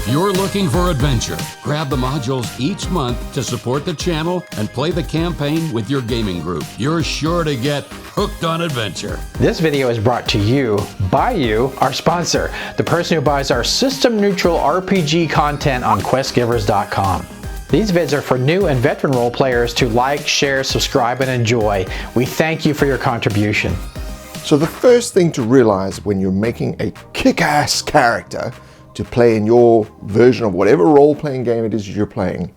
If you're looking for adventure, grab the modules each month to support the channel and play the campaign with your gaming group. You're sure to get hooked on adventure. This video is brought to you by you, our sponsor, the person who buys our system-neutral RPG content on questgivers.com. These vids are for new and veteran role players to like, share, subscribe, and enjoy. We thank you for your contribution. So the first thing to realize when you're making a kick-ass character to play in your version of whatever role-playing game it is you're playing,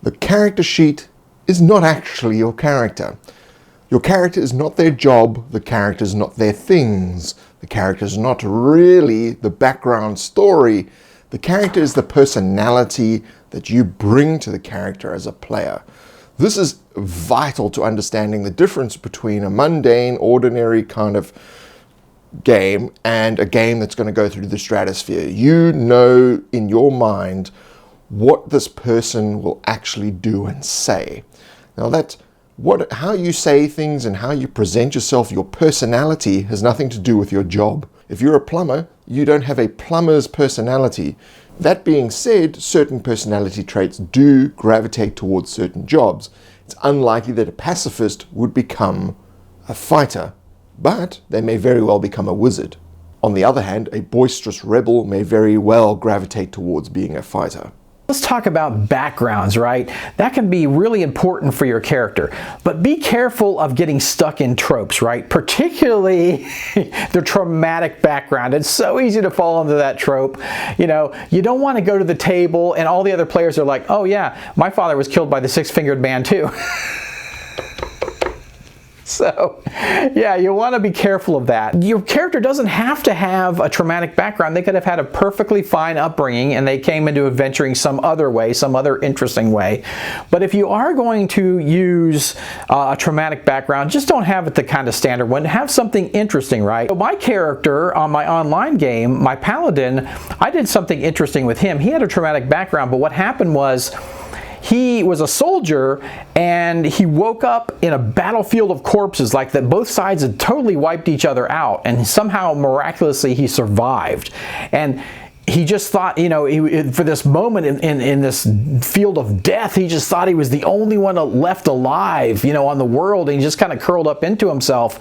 the character sheet is not actually your character. Your character is not their job, the character is not their things, the character is not really the background story. The character is the personality that you bring to the character as a player. This is vital to understanding the difference between a mundane, ordinary kind of game and a game that's going to go through the stratosphere. You know in your mind what this person will actually do and say. Now how you say things and how you present yourself, your personality, has nothing to do with your job. If you're a plumber, you don't have a plumber's personality. That being said, certain personality traits do gravitate towards certain jobs. It's unlikely that a pacifist would become a fighter, but they may very well become a wizard. On the other hand, a boisterous rebel may very well gravitate towards being a fighter. Let's talk about backgrounds, right? That can be really important for your character, but be careful of getting stuck in tropes, right? Particularly the traumatic background. It's so easy to fall into that trope. You know, you don't want to go to the table and all the other players are like, oh yeah, my father was killed by the six-fingered man too. So, yeah, you want to be careful of that. Your character doesn't have to have a traumatic background. They could have had a perfectly fine upbringing and they came into adventuring some other way, some other interesting way. But if you are going to use a traumatic background, just don't have it the kind of standard one. Have something interesting, right? So my character on my online game, my paladin, I did something interesting with him. He had a traumatic background, but what happened was, he was a soldier and he woke up in a battlefield of corpses, like that both sides had totally wiped each other out, and somehow miraculously he survived. And he just thought, you know, for this moment in this field of death, he just thought he was the only one left alive, you know, on the world, and he just kind of curled up into himself.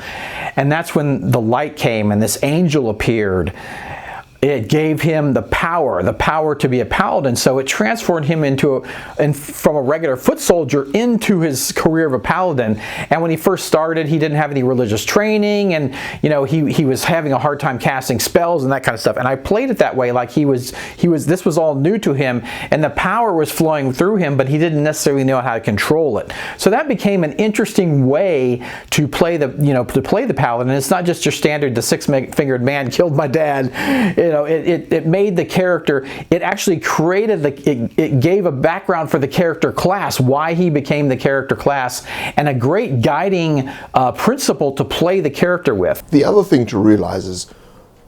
And that's when the light came and this angel appeared. It gave him the power to be a paladin. So it transformed him from a regular foot soldier into his career of a paladin. And when he first started, he didn't have any religious training, and you know, he was having a hard time casting spells and that kind of stuff. And I played it that way, like this was all new to him, and the power was flowing through him, but he didn't necessarily know how to control it. So that became an interesting way to play the paladin. And it's not just your standard, the six-fingered man killed my dad. You know, it made the character, it actually created it gave a background for the character class, why he became the character class, and a great guiding principle to play the character with. The other thing to realize is,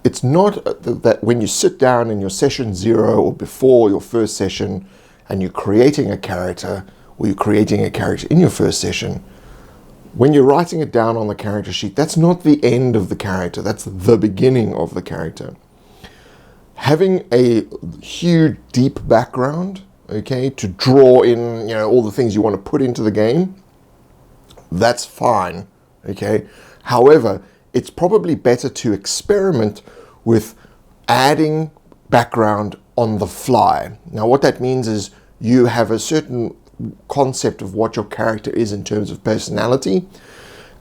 it's not that when you sit down in your session 0 or before your first session and you're creating a character, or you're creating a character in your first session, when you're writing it down on the character sheet, that's not the end of the character, that's the beginning of the character. Having a huge, deep background, okay, to draw in, you know, all the things you want to put into the game, that's fine, okay. However, it's probably better to experiment with adding background on the fly. Now, what that means is you have a certain concept of what your character is in terms of personality.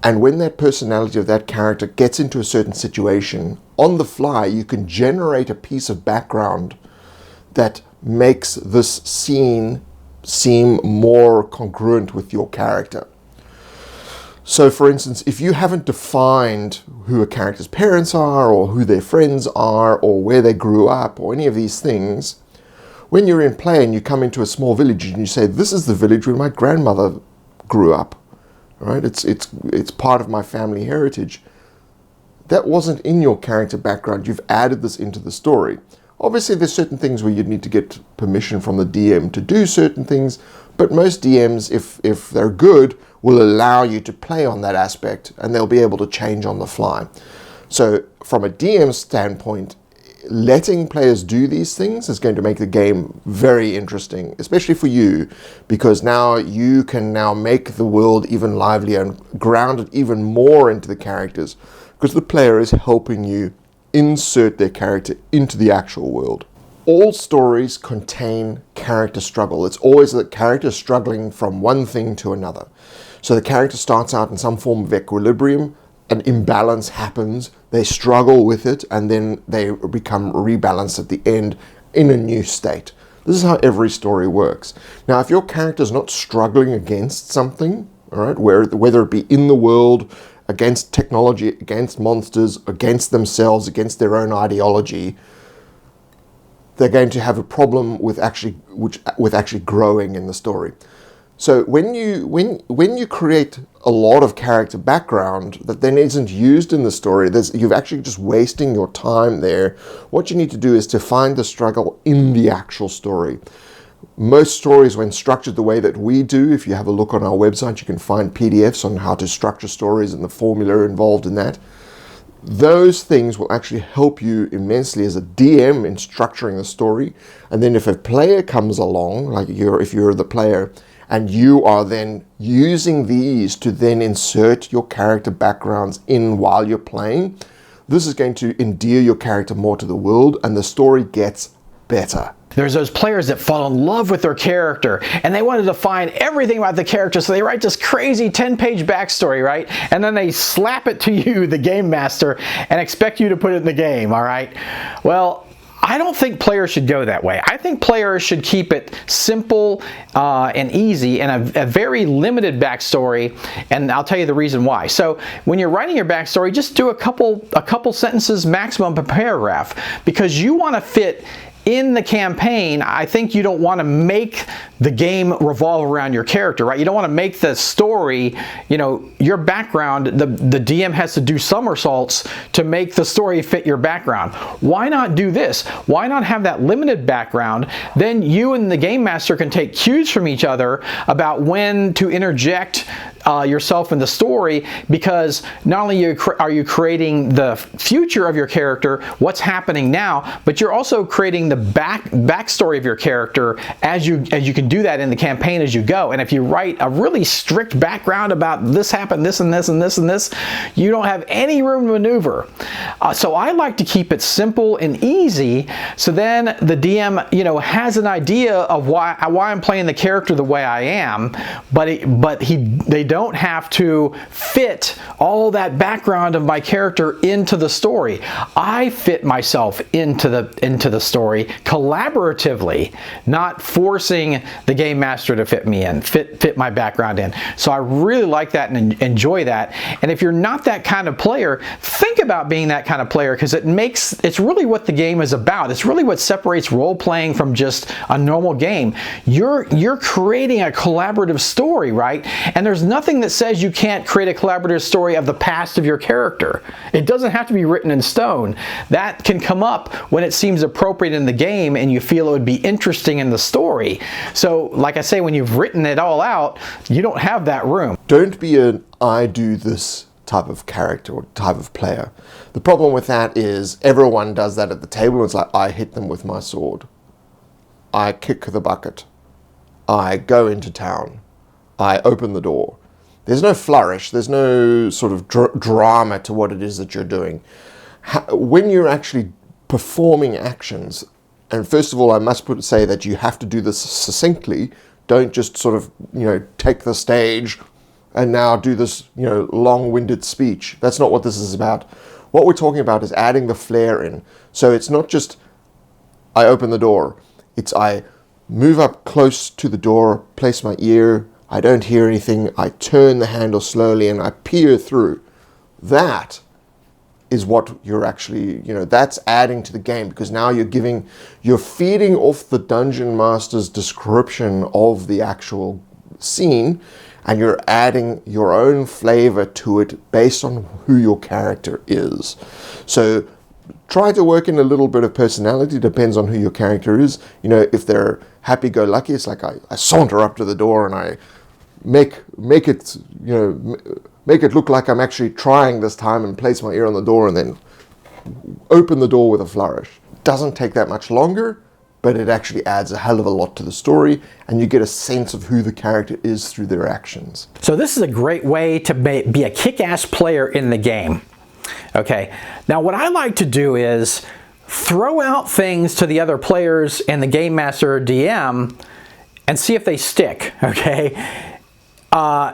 And when that personality of that character gets into a certain situation, on the fly, you can generate a piece of background that makes this scene seem more congruent with your character. So, for instance, if you haven't defined who a character's parents are, or who their friends are, or where they grew up, or any of these things, when you're in play and you come into a small village and you say, this is the village where my grandmother grew up, right? It's part of my family heritage. That wasn't in your character background. You've added this into the story. Obviously, there's certain things where you'd need to get permission from the DM to do certain things, but most DMs, if they're good, will allow you to play on that aspect, and they'll be able to change on the fly. So from a DM standpoint, letting players do these things is going to make the game very interesting, especially for you, because now you can now make the world even livelier and ground it even more into the characters, because the player is helping you insert their character into the actual world. All stories contain character struggle. It's always the character struggling from one thing to another. So the character starts out in some form of equilibrium, an imbalance happens, they struggle with it, and then they become rebalanced at the end in a new state. This is how every story works. Now, if your character is not struggling against something, all right, whether it be in the world, against technology, against monsters, against themselves, against their own ideology, they're going to have a problem with actually growing in the story. So when you create a lot of character background that then isn't used in the story, you're actually just wasting your time there. What you need to do is to find the struggle in the actual story. Most stories, when structured the way that we do, if you have a look on our website, you can find PDFs on how to structure stories and the formula involved in that. Those things will actually help you immensely as a DM in structuring the story. And then if a player comes along, like if you're the player, and you are then using these to then insert your character backgrounds in while you're playing, this is going to endear your character more to the world, and the story gets better. There's those players that fall in love with their character and they want to define everything about the character, so they write this crazy 10-page backstory, right? And then they slap it to you, the game master, and expect you to put it in the game, all right? Well, I don't think players should go that way. I think players should keep it simple and easy and a very limited backstory, and I'll tell you the reason why. So when you're writing your backstory, just do a couple sentences maximum per paragraph, because you want to fit in the campaign. I think you don't want to make the game revolve around your character, right? You don't want to make the story, your background, the DM has to do somersaults to make the story fit your background. Why not do this? Why not have that limited background? Then you and the game master can take cues from each other about when to interject yourself in the story, because not only are you creating the future of your character, what's happening now, but you're also creating the backstory of your character as you can do that in the campaign as you go. And if you write a really strict background about this happened, this and this and this and this, you don't have any room to maneuver. So I like to keep it simple and easy, so then the DM has an idea of why I'm playing the character the way I am, but they don't have to fit all that background of my character into the story. I fit myself into the story collaboratively, not forcing the game master to fit me in, fit my background in. So I really like that and enjoy that. And if you're not that kind of player, think about being that kind of player, because it's really what the game is about. It's really what separates role playing from just a normal game. You're creating a collaborative story, right? And there's nothing that says you can't create a collaborative story of the past of your character. It doesn't have to be written in stone. That can come up when it seems appropriate in the game and you feel it would be interesting in the story. So like I say, when you've written it all out, you don't have that room. Don't be an I do this type of character or type of player. The problem with that is everyone does that at the table. It's like, I hit them with my sword, I kick the bucket, I go into town, I open the door. There's no flourish, there's no sort of drama to what it is that you're doing. When you're actually performing actions, and first of all, I must say that you have to do this succinctly. Don't just sort of, take the stage and now do this, long-winded speech. That's not what this is about. What we're talking about is adding the flair in. So it's not just, I open the door. It's I move up close to the door, place my ear, I don't hear anything, I turn the handle slowly and I peer through. That is what you're actually, that's adding to the game, because now you're feeding off the dungeon master's description of the actual scene, and you're adding your own flavor to it based on who your character is. So try to work in a little bit of personality, depends on who your character is. If they're happy-go-lucky, it's like I saunter up to the door and I make it look like I'm actually trying this time and place my ear on the door and then open the door with a flourish. doesn't take that much longer, but it actually adds a hell of a lot to the story, and you get a sense of who the character is through their actions. So this is a great way to be a kick-ass player in the game. Okay, now what I like to do is throw out things to the other players and the game master or DM and see if they stick, okay?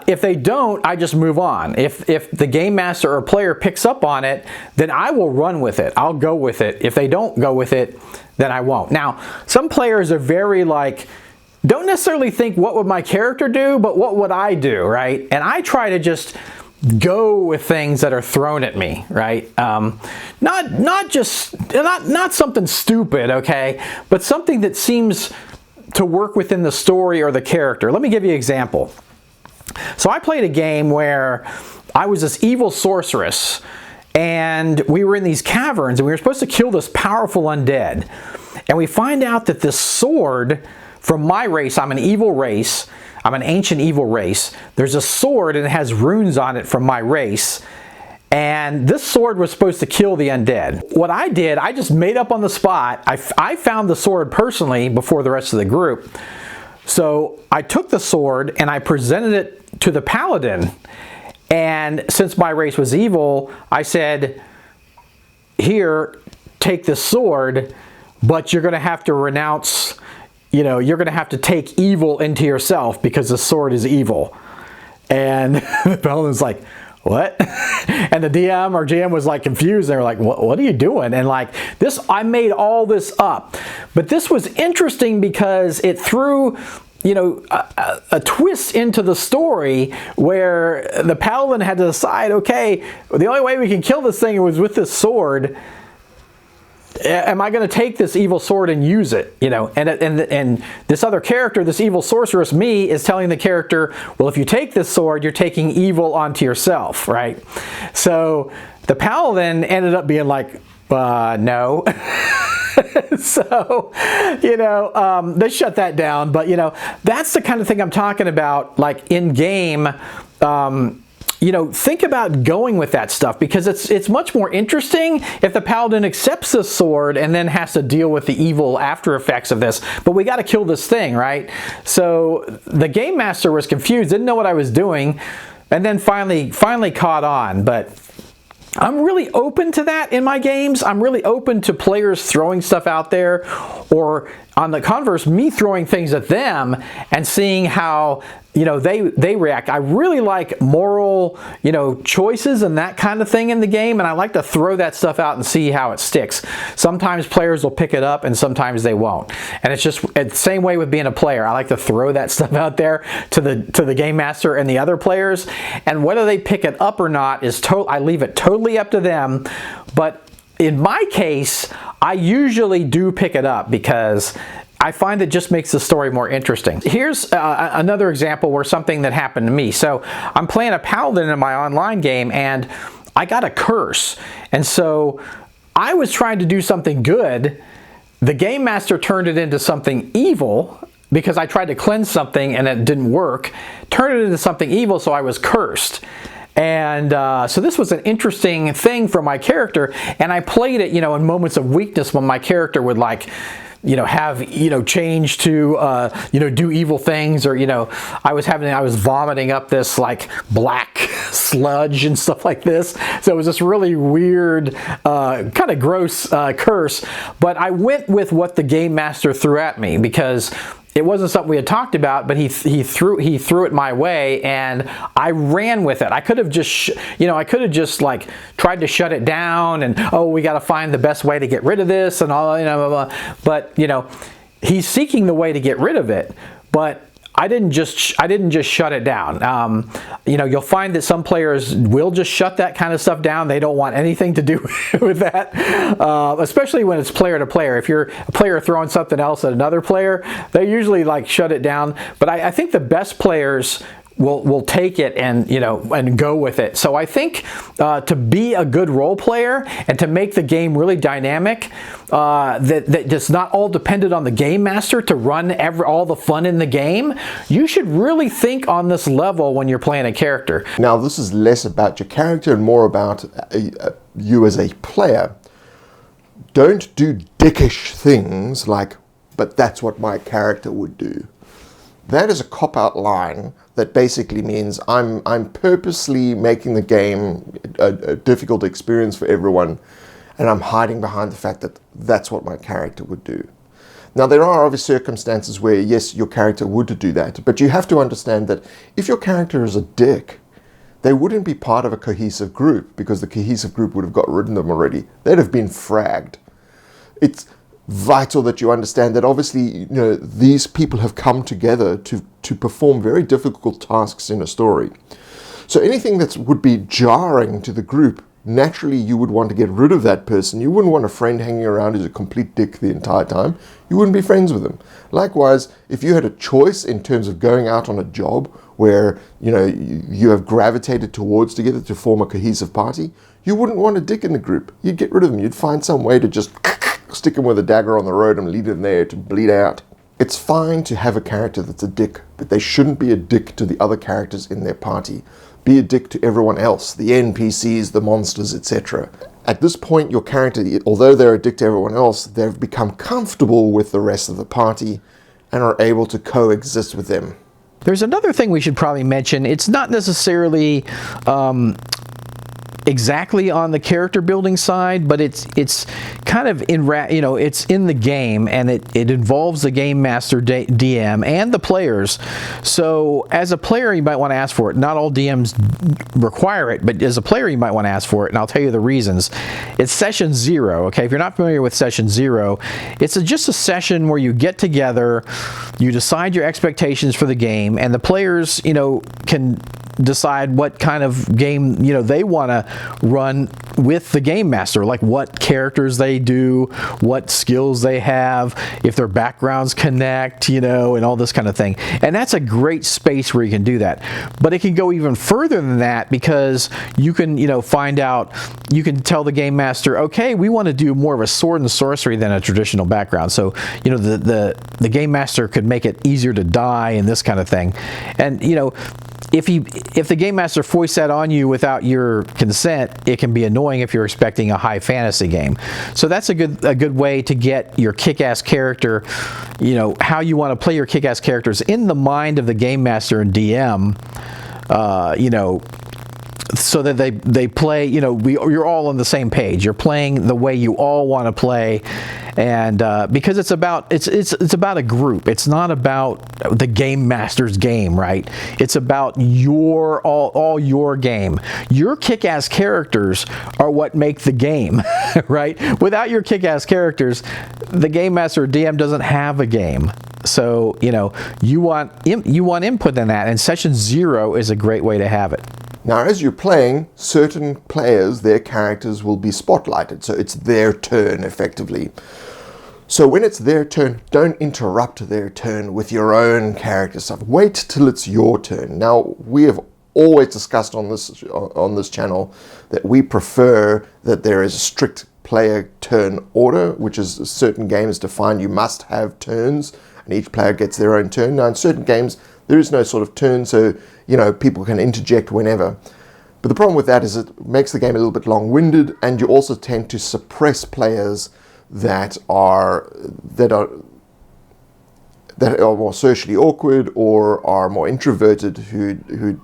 If they don't, I just move on. If the game master or player picks up on it, then I will run with it. I'll go with it. If they don't go with it, then I won't. Now, some players are very like, don't necessarily think what would my character do, but what would I do, right? And I try to just go with things that are thrown at me, right? Not something stupid, okay, but something that seems to work within the story or the character. Let me give you an example. So I played a game where I was this evil sorceress, and we were in these caverns, and we were supposed to kill this powerful undead. And we find out that this sword from my race, I'm an evil race, I'm an ancient evil race, there's a sword and it has runes on it from my race, and this sword was supposed to kill the undead. What I did, I just made up on the spot. I found the sword personally before the rest of the group. So I took the sword and I presented it to the paladin, and since my race was evil, I said, here, take this sword, but you're going to have to renounce, you know, you're going to have to take evil into yourself because the sword is evil. And the paladin's like, what? And the DM or GM was like confused. They were like, what are you doing? And like this, I made all this up. But this was interesting because it threw, you know, a twist into the story where the paladin had to decide, okay, the only way we can kill this thing was with this sword. Am I going to take this evil sword and use it? You know, and this other character, this evil sorceress, me, is telling the character, well, if you take this sword, you're taking evil onto yourself, right? So the paladin ended up being like, no. So, you know, they shut that down. But, you know, that's the kind of thing I'm talking about, like in game. You know, think about going with that stuff, because it's much more interesting if the paladin accepts the sword and then has to deal with the evil after effects of this. But we got to kill this thing, right? So the game master was confused, didn't know what I was doing, and then finally caught on. But I'm really open to that in my games. I'm really open to players throwing stuff out there, or on the converse, me throwing things at them and seeing how, you know, they react. I really like moral, you know, choices and that kind of thing in the game, and I like to throw that stuff out and see how it sticks. Sometimes players will pick it up and sometimes they won't. And it's just the same way with being a player. I like to throw that stuff out there to the game master and the other players, and whether they pick it up or not is I leave it totally up to them. But in my case, I usually do pick it up because I find it just makes the story more interesting. Here's another example where something that happened to me. So I'm playing a paladin in my online game, and I got a curse. And so I was trying to do something good. The game master turned it into something evil because I tried to cleanse something and it didn't work. Turned it into something evil, so I was cursed. And so this was an interesting thing for my character, and I played it, you know, in moments of weakness when my character would, like, you know, have, you know, change to, you know, do evil things, or, you know, I was vomiting up this like black sludge and stuff like this. So it was this really weird, kind of gross curse. But I went with what the game master threw at me because it wasn't something we had talked about, but he threw it my way, and I ran with it. I could have just, you know, like tried to shut it down, and oh, we got to find the best way to get rid of this, and all, you know, blah, blah. But you know, he's seeking the way to get rid of it, but I didn't just shut it down. You know, you'll find that some players will just shut that kind of stuff down. They don't want anything to do with that, especially when it's player to player. If you're a player throwing something else at another player, they usually like shut it down. But I think the best players will take it and, you know, and go with it. So I think to be a good role player and to make the game really dynamic, that's not all dependent on the game master to run all the fun in the game, you should really think on this level when you're playing a character. Now, this is less about your character and more about you as a player. don't do dickish things like, but that's what my character would do. That is a cop-out line that basically means I'm purposely making the game a difficult experience for everyone, and I'm hiding behind the fact that that's what my character would do. Now, there are obvious circumstances where, yes, your character would do that, but you have to understand that if your character is a dick, they wouldn't be part of a cohesive group, because the cohesive group would have got rid of them already. They'd have been fragged. It's vital that you understand that obviously, these people have come together to perform very difficult tasks in a story. So anything that would be jarring to the group, naturally you would want to get rid of that person. You wouldn't want a friend hanging around who's a complete dick the entire time. You wouldn't be friends with them. Likewise, if you had a choice in terms of going out on a job where you have gravitated towards together to form a cohesive party, you wouldn't want a dick in the group. You'd get rid of them. You'd find some way to just stick him with a dagger on the road and leave him there to bleed out. It's fine to have a character that's a dick, but they shouldn't be a dick to the other characters in their party. Be a dick to everyone else, the NPCs, the monsters, etc. At this point, your character, although they're a dick to everyone else, they've become comfortable with the rest of the party and are able to coexist with them. There's another thing we should probably mention. It's not necessarily exactly on the character building side, but it's kind of it's in the game, and it involves the game master DM and the players. So as a player, you might want to ask for it. Not all DMs require it, but as a player, you might want to ask for it, and I'll tell you the reasons. It's session 0. Okay, if you're not familiar with session 0, it's just a session where you get together, you decide your expectations for the game, and the players can decide what kind of game they want to run with the game master, like what characters they do, what skills they have, if their backgrounds connect, and all this kind of thing. And that's a great space where you can do that. But it can go even further than that, because you can find out, you can tell the game master, okay, we want to do more of a sword and sorcery than a traditional background. So the game master could make it easier to die and this kind of thing. And if the game master foists that on you without your consent, it can be annoying if you're expecting a high fantasy game. So that's a good way to get your kick-ass character, how you want to play your kick-ass characters in the mind of the game master and DM, so that they play, you're all on the same page. You're playing the way you all want to play, and because it's about a group. It's not about the game master's game, right? It's about all your game. Your kick-ass characters are what make the game, right? Without your kick-ass characters, the game master or DM doesn't have a game. So you want input in that, and session 0 is a great way to have it. Now, as you're playing, certain players, their characters will be spotlighted, so it's their turn, effectively. So when it's their turn, don't interrupt their turn with your own character stuff. Wait till it's your turn. Now, we have always discussed on this channel that we prefer that there is a strict player turn order, which is certain games define you must have turns, and each player gets their own turn. Now, in certain games, there is no sort of turn, so people can interject whenever. But the problem with that is it makes the game a little bit long-winded, and you also tend to suppress players that are more socially awkward or are more introverted, who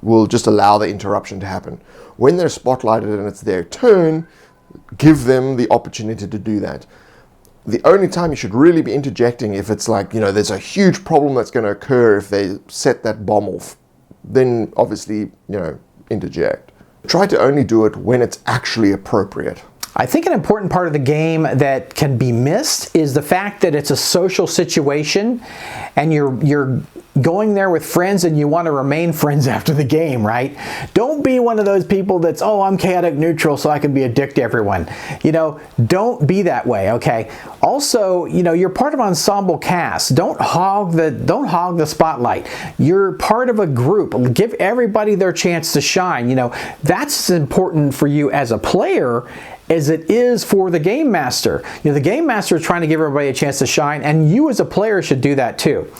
will just allow the interruption to happen. When they're spotlighted and it's their turn, give them the opportunity to do that. The only time you should really be interjecting if it's like, there's a huge problem that's going to occur if they set that bomb off. Then obviously, interject. Try to only do it when it's actually appropriate. I think an important part of the game that can be missed is the fact that it's a social situation, and you're going there with friends and you want to remain friends after the game, right? Don't be one of those people that's, oh, I'm chaotic neutral so I can be a dick to everyone. Don't be that way, okay? Also, you're part of an ensemble cast. Don't hog the spotlight. You're part of a group. Give everybody their chance to shine. That's important for you as a player as it is for the game master. You know, the game master is trying to give everybody a chance to shine, and you as a player should do that too.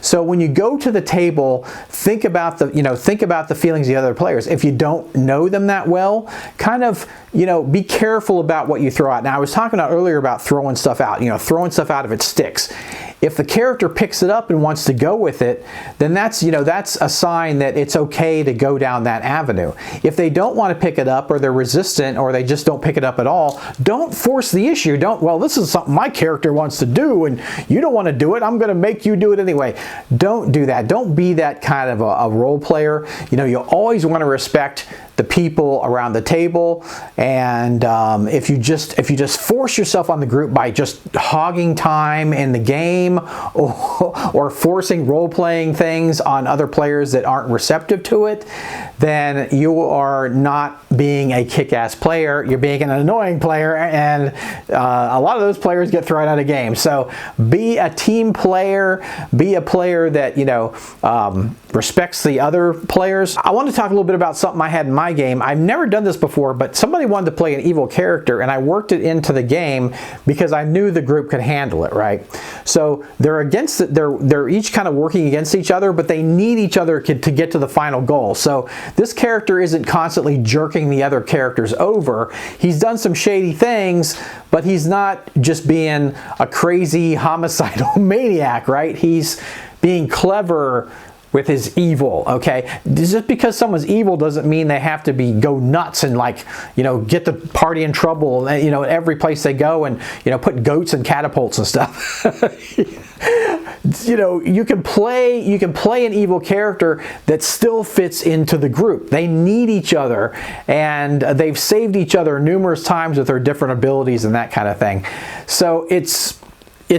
So when you go to the table, think about the feelings of the other players. If you don't know them that well, kind of, be careful about what you throw out. Now, I was talking about earlier about throwing stuff out, throwing stuff out if it sticks. If the character picks it up and wants to go with it, then that's a sign that it's okay to go down that avenue. If they don't want to pick it up, or they're resistant, or they just don't pick it up at all, don't force the issue. Well, this is something my character wants to do, and you don't want to do it. I'm going to make you do it anyway. Don't do that. Don't be that kind of a role player. You always want to respect the people around the table, and if you just force yourself on the group by just hogging time in the game, or forcing role-playing things on other players that aren't receptive to it, then you are not being a kick-ass player. You're being an annoying player, and a lot of those players get thrown out of games. So be a team player. Be a player that respects the other players. I want to talk a little bit about something I had in my game. I've never done this before, but somebody wanted to play an evil character, and I worked it into the game because I knew the group could handle it, right? So they're against it. They're each kind of working against each other, but they need each other to get to the final goal. So this character isn't constantly jerking the other characters over. He's done some shady things, but he's not just being a crazy homicidal maniac, right? He's being clever with his evil, okay? Just because someone's evil doesn't mean they have to go nuts and get the party in trouble, every place they go, and put goats and catapults and stuff. You can play an evil character that still fits into the group. They need each other, and they've saved each other numerous times with their different abilities and that kind of thing. So it's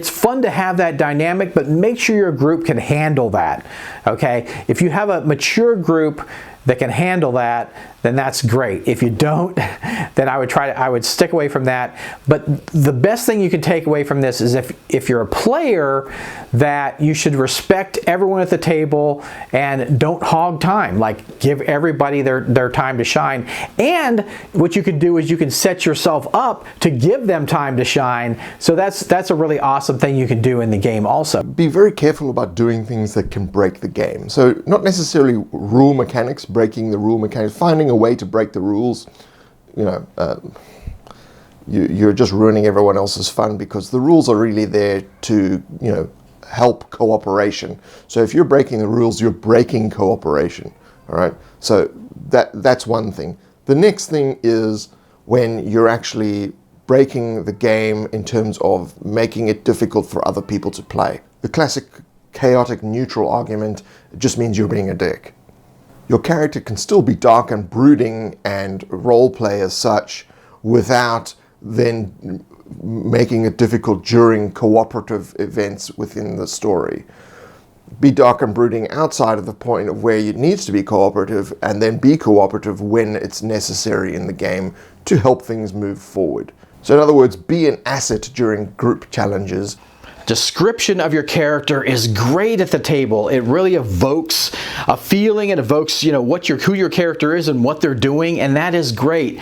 fun to have that dynamic, but make sure your group can handle that, okay? If you have a mature group that can handle that, then that's great. If you don't, then I would stick away from that. But the best thing you can take away from this is if you're a player, that you should respect everyone at the table and don't hog time. Like, give everybody their time to shine. And what you can do is you can set yourself up to give them time to shine. So that's a really awesome thing you can do in the game also. Be very careful about doing things that can break the game. So not necessarily rule mechanics, breaking the rule mechanics, finding a way to break the rules. You're just ruining everyone else's fun, because the rules are really there to help cooperation. So if you're breaking the rules, you're breaking cooperation. All right, so that's one thing. The next thing is when you're actually breaking the game in terms of making it difficult for other people to play. The classic chaotic neutral argument just means you're being a dick. Your character can still be dark and brooding and roleplay as such without then making it difficult during cooperative events within the story. Be dark and brooding outside of the point of where it needs to be cooperative, and then be cooperative when it's necessary in the game to help things move forward. So in other words, be an asset during group challenges. Description of your character is great at the table. It really evokes a feeling. It evokes, who your character is and what they're doing, and that is great.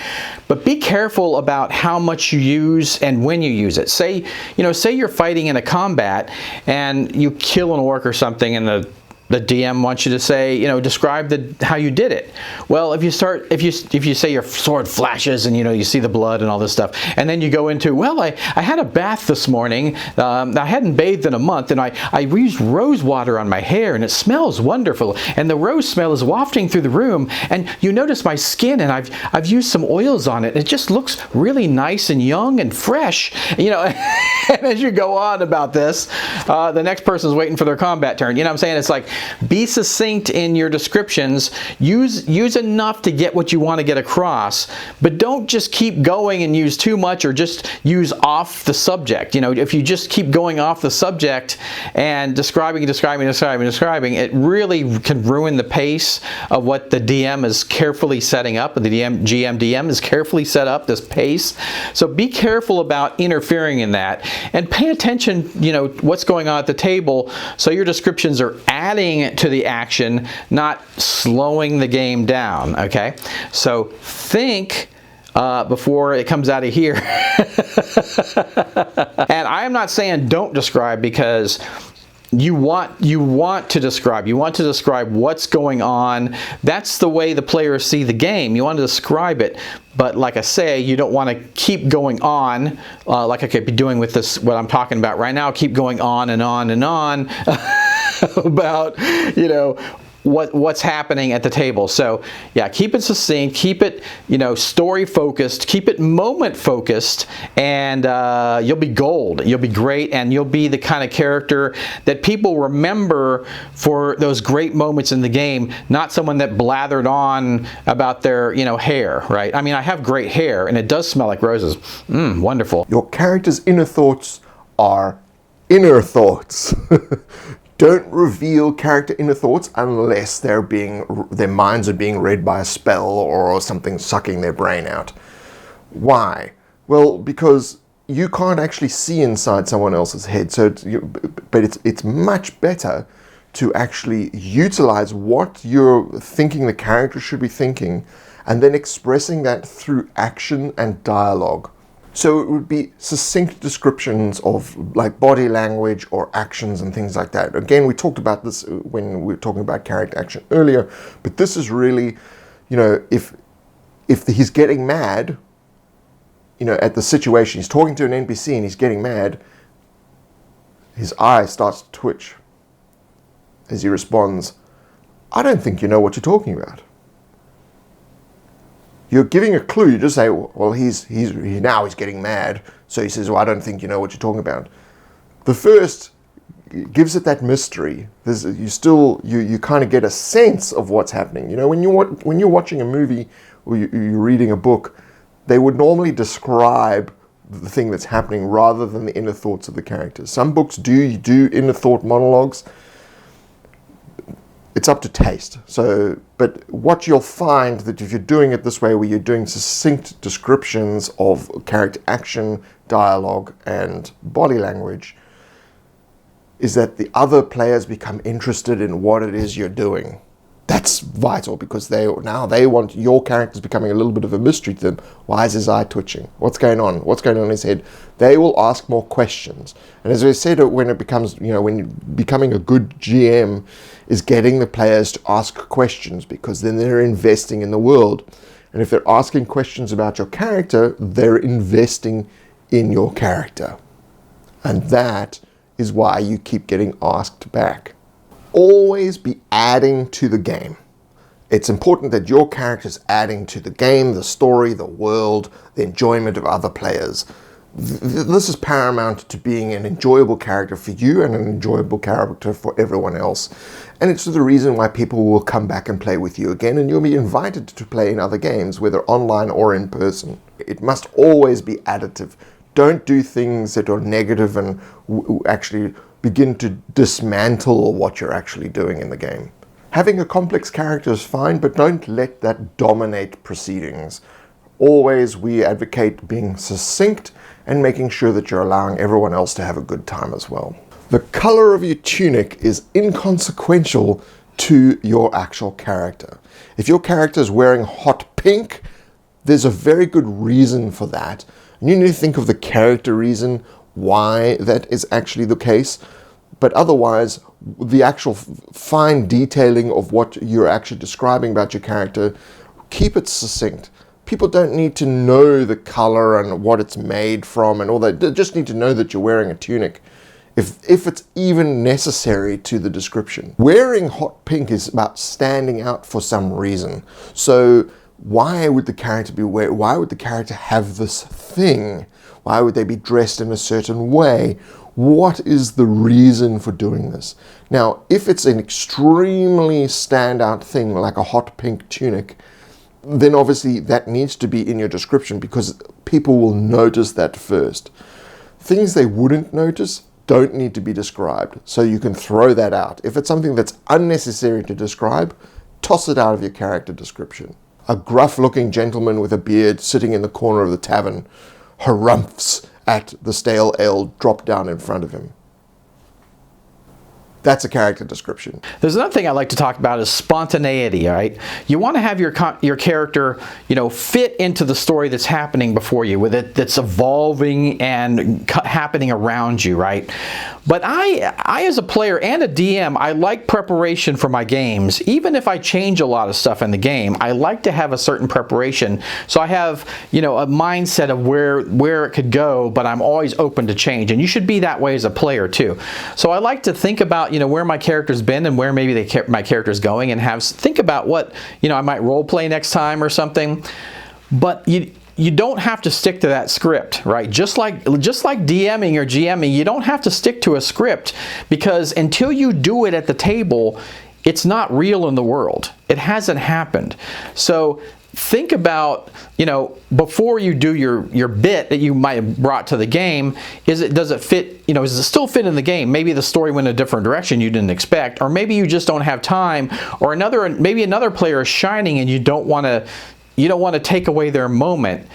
But be careful about how much you use and when you use it. Say you're fighting in a combat and you kill an orc or something, and the DM wants you to say, describe how you did it. Well, if you say your sword flashes and you see the blood and all this stuff, and then you go into, well, I had a bath this morning. I hadn't bathed in a month, and I used rose water on my hair, and it smells wonderful. And the rose smell is wafting through the room, and you notice my skin, and I've used some oils on it. It just looks really nice and young and fresh. And as you go on about this, the next person's waiting for their combat turn. You know what I'm saying? It's like, be succinct in your descriptions. Use enough to get what you want to get across, but don't just keep going and use too much, or just use off the subject. If you just keep going off the subject and describing, it really can ruin the pace of what the DM is carefully setting up. The GM is carefully set up this pace. So be careful about interfering in that, and pay attention, what's going on at the table, so your descriptions are adding to the action, not slowing the game down, okay? So think before it comes out of here. And I am not saying don't describe, because you want to describe. You want to describe what's going on. That's the way the players see the game. You want to describe it. But like I say, you don't want to keep going on, like I could be doing with this, what I'm talking about right now, keep going on and on and on about, you know, what's happening at the table. So yeah, keep it succinct, keep it, you know, story focused, keep it moment focused, and you'll be gold. You'll be great, and you'll be the kind of character that people remember for those great moments in the game, not someone that blathered on about their, you know, hair, right? I mean, I have great hair and it does smell like roses. Wonderful. Your character's inner thoughts are inner thoughts. Don't reveal character inner thoughts unless their minds are being read by a spell or something sucking their brain out. Why? Well, because you can't actually see inside someone else's head. But it's much better to actually utilize what you're thinking the character should be thinking, and then expressing that through action and dialogue. So it would be succinct descriptions of like body language or actions and things like that. Again, we talked about this when we were talking about character action earlier, but this is really, you know, if he's getting mad, you know, at the situation, he's talking to an NPC and he's getting mad, his eye starts to twitch as he responds, "I don't think you know what you're talking about." You're giving a clue. You just say, well, he's getting mad. So he says, well, I don't think you know what you're talking about. The first gives it that mystery. You kind of get a sense of what's happening. You know, when you're watching a movie or you're reading a book, they would normally describe the thing that's happening rather than the inner thoughts of the characters. Some books do inner thought monologues. It's up to taste. But what you'll find that if you're doing it this way, where you're doing succinct descriptions of character action, dialogue, and body language, is that the other players become interested in what it is you're doing. That's vital, because they want your characters becoming a little bit of a mystery to them. Why is his eye twitching? What's going on? What's going on in his head? They will ask more questions. And as I said, when becoming a good GM is getting the players to ask questions, because then they're investing in the world. And if they're asking questions about your character, they're investing in your character. And that is why you keep getting asked back. Always be adding to the game. It's important that your character's adding to the game, the story, the world, the enjoyment of other players. This is paramount to being an enjoyable character for you and an enjoyable character for everyone else. And it's the reason why people will come back and play with you again, and you'll be invited to play in other games, whether online or in person. It must always be additive. Don't do things that are negative and actually begin to dismantle what you're actually doing in the game. Having a complex character is fine, but don't let that dominate proceedings. Always we advocate being succinct and making sure that you're allowing everyone else to have a good time as well. The color of your tunic is inconsequential to your actual character. If your character is wearing hot pink, there's a very good reason for that. And you need to think of the character reason why that is actually the case. But otherwise, the actual fine detailing of what you're actually describing about your character, keep it succinct. People don't need to know the color and what it's made from and all that. They just need to know that you're wearing a tunic, if it's even necessary to the description. Wearing hot pink is about standing out for some reason. So why would the character have this thing? Why would they be dressed in a certain way? What is the reason for doing this? Now, if it's an extremely standout thing like a hot pink tunic, then obviously that needs to be in your description, because people will notice that first. Things they wouldn't notice don't need to be described, so you can throw that out. If it's something that's unnecessary to describe, toss it out of your character description. A gruff-looking gentleman with a beard sitting in the corner of the tavern harumphs at the stale ale dropped down in front of him. That's a character description. There's another thing I like to talk about is spontaneity, right? You want to have your character, fit into the story that's happening before you, with it that's evolving and happening around you, right? But I as a player and a DM, I like preparation for my games. Even if I change a lot of stuff in the game, I like to have a certain preparation. So I have, a mindset of where it could go, but I'm always open to change. And you should be that way as a player too. So I like to think about, where my character's been and where maybe my character's going, and think about what, I might role play next time or something. But you don't have to stick to that script, right? Just like DMing or GMing, you don't have to stick to a script, because until you do it at the table, it's not real in the world. It hasn't happened. So think about, before you do your bit that you might have brought to the game, does it fit, does it still fit in the game? Maybe the story went a different direction you didn't expect, or maybe you just don't have time, or maybe another player is shining and you don't want to take away their moment.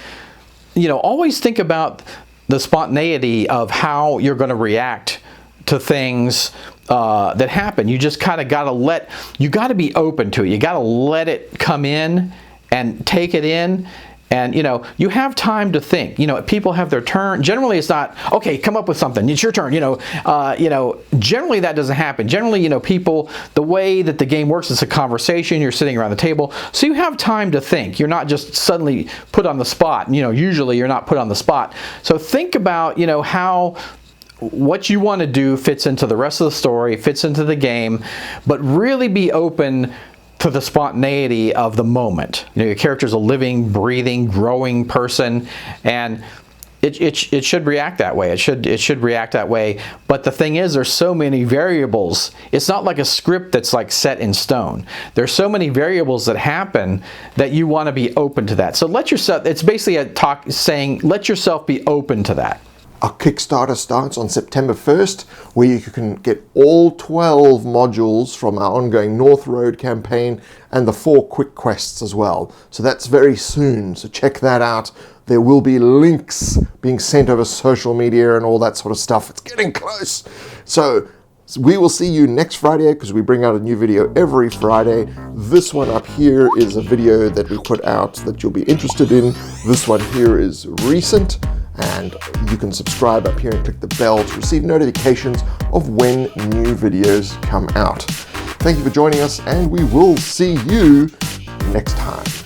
Always think about the spontaneity of how you're going to react to things that happen. You just kind of got to be open to it. You got to let it come in and take it in, and you have time to think. People have their turn. Generally, it's not, okay, come up with something, it's your turn. Generally that doesn't happen. Generally, people, the way that the game works, it's a conversation. You're sitting around the table, so you have time to think. You're not just suddenly put on the spot. Usually you're not put on the spot. So think about how what you want to do fits into the rest of the story, fits into the game, but really be open to the spontaneity of the moment. Your character's a living, breathing, growing person, and it should react that way. It should react that way. But the thing is, there's so many variables. It's not like a script that's like set in stone. There's so many variables that happen that you want to be open to that. So it's basically a talk saying, let yourself be open to that. Our Kickstarter starts on September 1st, where you can get all 12 modules from our ongoing North Road campaign and the 4 quick quests as well. So that's very soon, so check that out. There will be links being sent over social media and all that sort of stuff. It's getting close. So we will see you next Friday, because we bring out a new video every Friday. This one up here is a video that we put out that you'll be interested in. This one here is recent. And you can subscribe up here and click the bell to receive notifications of when new videos come out. Thank you for joining us, and we will see you next time.